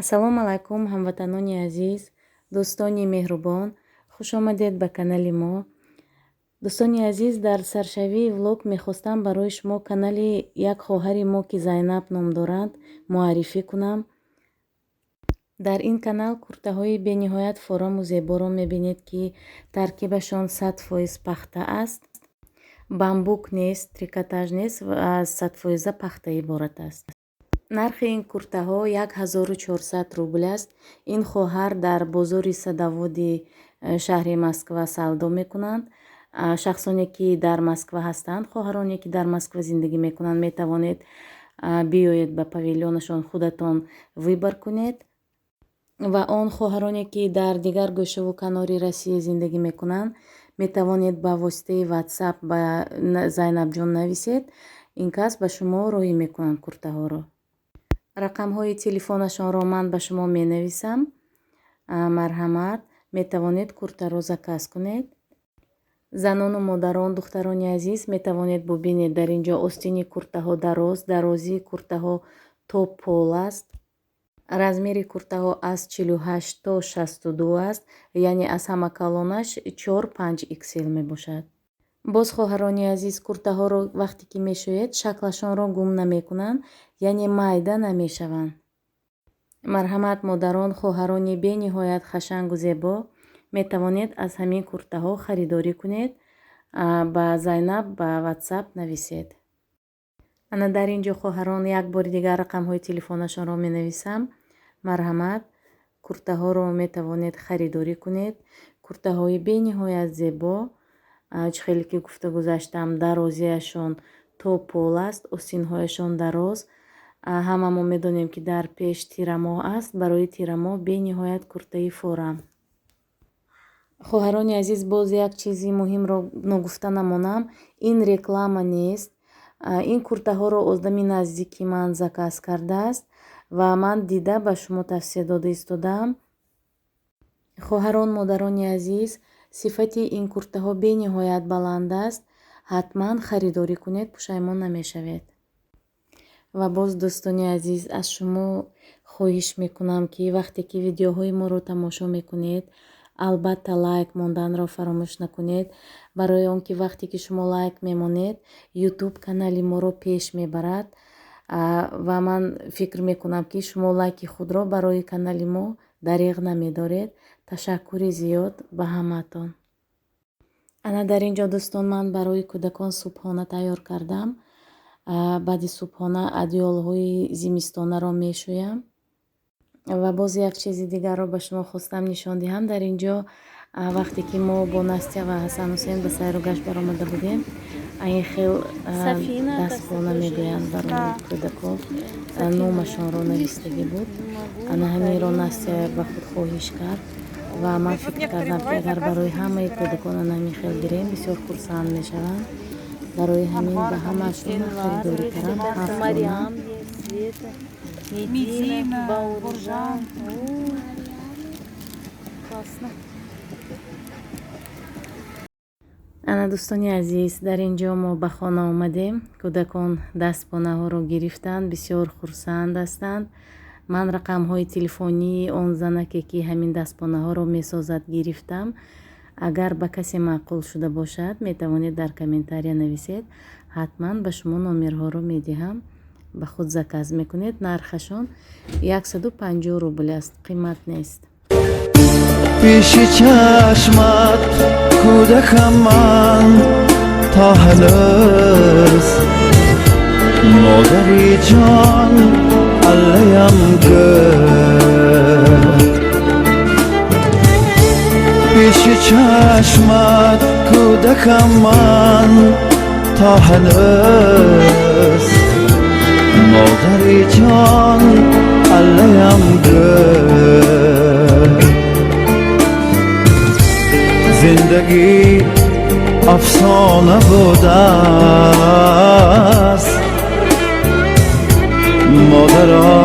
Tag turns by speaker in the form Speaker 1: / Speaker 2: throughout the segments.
Speaker 1: Ассалому алайкум, ҳамватанони азиз, дӯстони меҳрубон, хуш омадед ба канали мо. Дӯстони азиз, дар саршавии влог мехостам барои шумо канали як хоҳари мо ки Зайнаб ном дорад муаррифӣ кунам. Дар ин канал куртаҳои бениҳоят фораму зеборо мебинед ки таркибашон 100% пахта аст. Бамбук нест, трикотаж нест ва аз 100% пахта иборат аст. нархи ин куртаҳо 1400 рубл аст. Ин хоҳар дар бозори Садоводи шаҳри Москва савдо мекунанд. Шахсоне ки дар Москва ҳастанд, хоҳароне ки дар Москва зиндагӣ мекунанд, метавонед биёед ба павильонашон, худатон выбор кунед. ва он хоҳароне ки дар дигар гӯшаву канори Россия зиндагӣ мекунанд, метавонед ба воситаи WhatsApp ба Зайнабҷон нависед. ин кас ба шумо роҳӣ мекунанд куртаҳоро. рақамҳои телефонашонро ман ба шумо менависам. марҳамат, метавонед куртаро заказ кунед. занону модарон, духтарони азиз, метавонед бубинед дар инҷо остини куртаҳо дароз, дарозии куртаҳо то пол аст. размери куртаҳо аз 48 то 62 аст, яъне аз ҳама калонаш 4-5 XL мебошад. боз хоҳарони азиз, куртаҳоро вақте ки мешӯед, шаклашонро гум намекунанд, яъне майда намешаванд. марҳамат, модарон, хоҳарони бениҳоят хашангу зебо, метавонед аз ҳамин куртаҳо харидорӣ кунед. ба Зайнаб ба WhatsApp нависед. ана дар инҷо хоҳарон як бори дигар рақамҳои телефонашонро менависам. марҳамат, куртаҳоро метавонед харидорӣ кунед. куртаҳои бениҳоят зебо, хеле ки гуфта гузаштам, дарозияшон то пол аст, остинҳояшон дароз. ҳама мо медонем ки дар пеш тирамоҳ аст. барои тирамоҳ бениҳоят куртаи форам. хоҳарони азиз, боз як чизи муҳимро ногуфта намонам, ин реклама нест. ин куртаҳоро одами наздики ман заказ кардааст ва ман дида ба шумо тавсия дода истодам. хоҳарон, модарони азиз, сифати ин куртаҳо бениҳоят баланд аст. ҳатман харидорӣ кунед, пушаймон намешавед. ва боз дӯстони азиз, аз шумо хоҳиш мекунам ки вақте ки видеоҳои моро тамошо мекунед, албатта лайк монданро фаромӯш накунед. барои он ки вақте ки шумо лайк мемонед, YouTube канали моро пеш мебарад. ва ман фикр мекунам ки шумо лайки худро барои канали мо дариғ намедоред. ташаккури зиёд ба ҳамаатон. ана дар инҷо дӯстон, ман барои кӯдакон субҳона тайёр кардам. баъди субҳона адёлҳои зимистонаро мешӯям. ва боз як чизи дигарро ба шумо хостам нишон диҳам. дар инҷо вақте ки мо бо Настя ва Ҳасан Ҳусейн ба сайру гашт баромада будем, ин хел дастпона мегӯянд барои кӯдакон, номашонро навистагӣ буд. ана ҳаминро Настя ба худ хоҳиш кард ва ман фикр кардам ки агар барои ҳамаи кӯдакон ана ҳамин хел гирем, бисёр хурсанд мешаванд. барои ҳамин ба ҳамаашон харидорӣ кардам.
Speaker 2: Медина, Бауржан. Классно.
Speaker 1: ана дӯстони азиз, дар инҷо мо ба хона омадем. кӯдакон дастпонаҳоро гирифтанд, бисёр хурсанд ҳастанд. ман рақамҳои телефонии он занаке ки ҳамин дастпонаҳоро месозад гирифтам. агар ба касе маъқул шуда бошад, метавонед дар комментария нависед. ҳатман ба шумо номерҳоро медиҳам, ба худ заказ мекунед. нархашон 150 рубл аст, қимат нест.
Speaker 3: پیشی چشمت کودکم من تا هنوز مادری جان علیم گرد. پیشی چشمت کودکم من تا هنوز مادری جان علیم گرد. زندگی افسانه بوده است، مادرها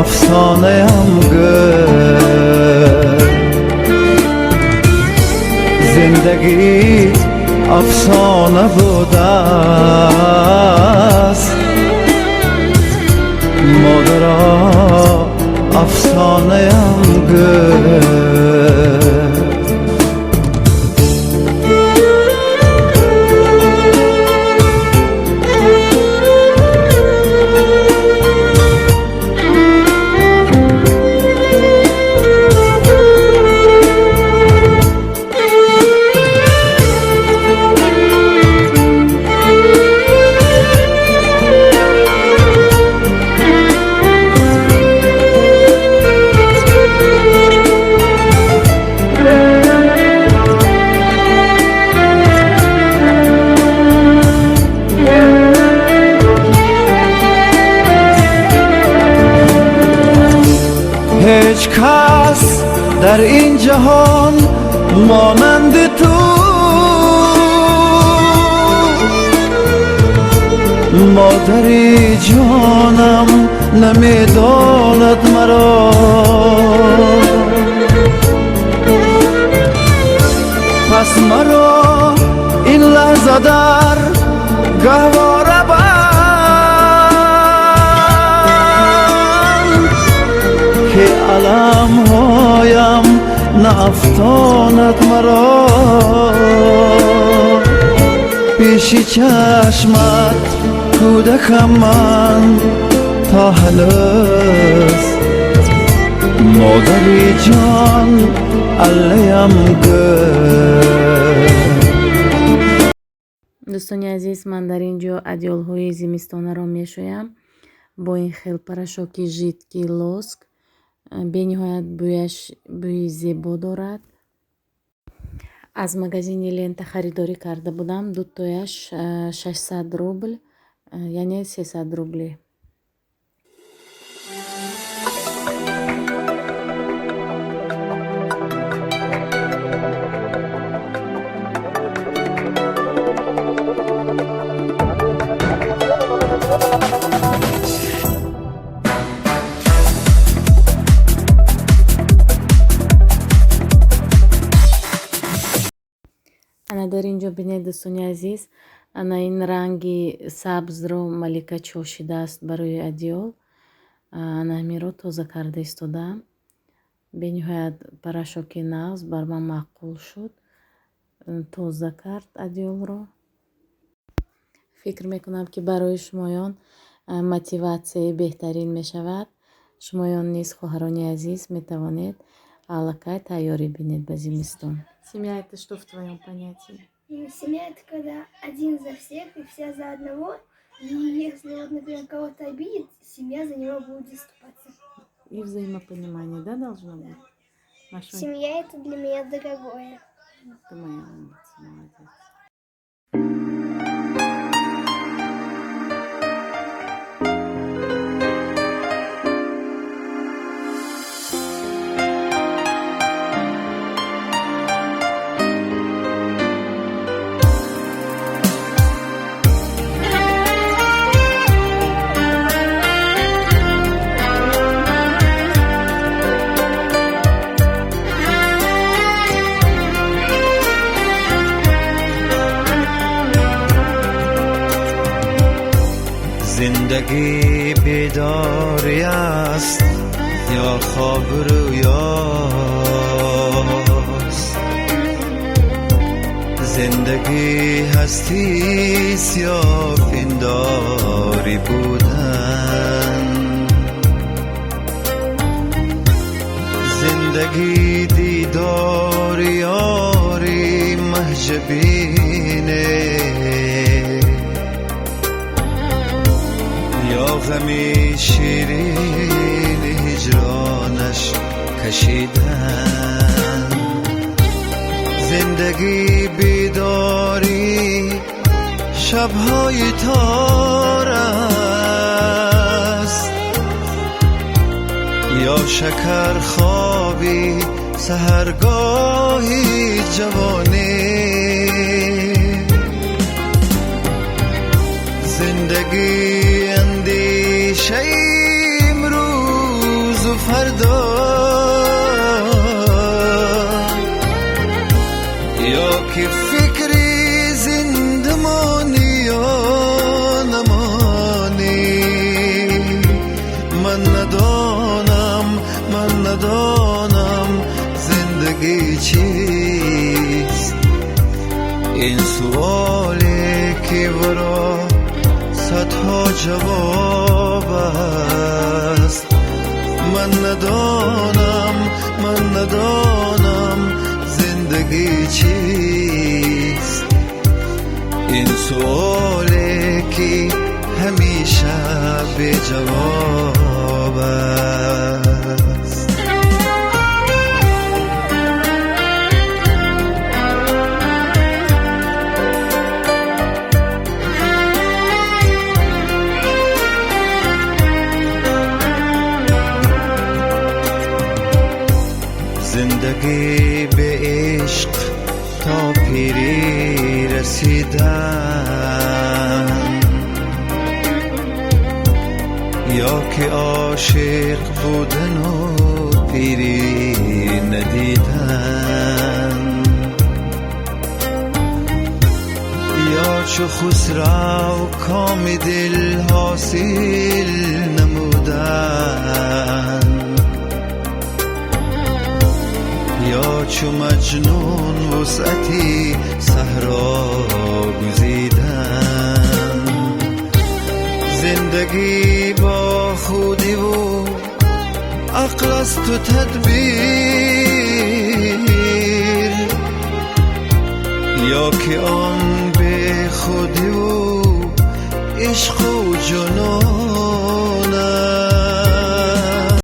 Speaker 3: افسانه هم گرد. زندگی افسانه بوده است، مادرها هیچ کس در این جهان مانند تو مادری جانم نمیداند مرا پس مرا این لحظه در گهواره بند که علم هایم نافتاند مرا پیشی چشمت کودکم من تا هنوز مادری جان علیم گل.
Speaker 1: دوستانی عزیز، من در اینجا ادیال‌های زمستانه мешоям бо ин хелпарашоки жидкий лоск бениҳоят бӯяш бӯи зебо дорад. аз магазини лента харидорӣ карда будам. дутояш 600 рубл, яъне 300 рубли. ана дар инҷо бинед дӯстони азиз, ана ин ранги сабзро малика чошидааст барои адиёл. ана ҳамиро тоза карда истодам. бениҳоят парашоки навз бар ман маъқул шуд, тоза кард адиёлро. фикр мекунам ки барои шумоён мотиватсияи беҳтарин мешавад. шумоён низ, хоҳарони азиз, метавонед аллакай тайёрӣ бинед ба зимистон. Семья — это что в твоем понятии?
Speaker 4: Семья — это когда один за всех и все за одного. И если, вот, например, кого-то обидит, семья за него будет заступаться.
Speaker 1: И взаимопонимание, да, должно быть? Машунь,
Speaker 4: Семья — это для меня дорогое.
Speaker 1: ты моя умница, молодец.
Speaker 3: زندگی بیداری است یا خواب رویاست زندگی هستی یا پنداری بودن زندگی دیدار یاری محجبینه یا غمی شیرین هجرانش کشیدن زندگی بیداری شبهای تار است یا شکر خوابی سحرگاهی جوانی زندگی اندیشه امروز و فردا یا که فکری زندمانی یا نمانی من ندانم زندگی چیست این سوالی که برا صدها جواب است من ندانم زندگی چیست این سوالی که همیشه به جواب است زندگی به عشق تا پیری رسیدن، یا که عاشق بودن و پیری ندیدن، یا چو خسرو کام دل حاصل نمودن، یا چو مجنون وسعتی صحرا گزیدن. زندگی با خودی و عقل است و تدبیر، یا که آن به خودی و عشق و جنون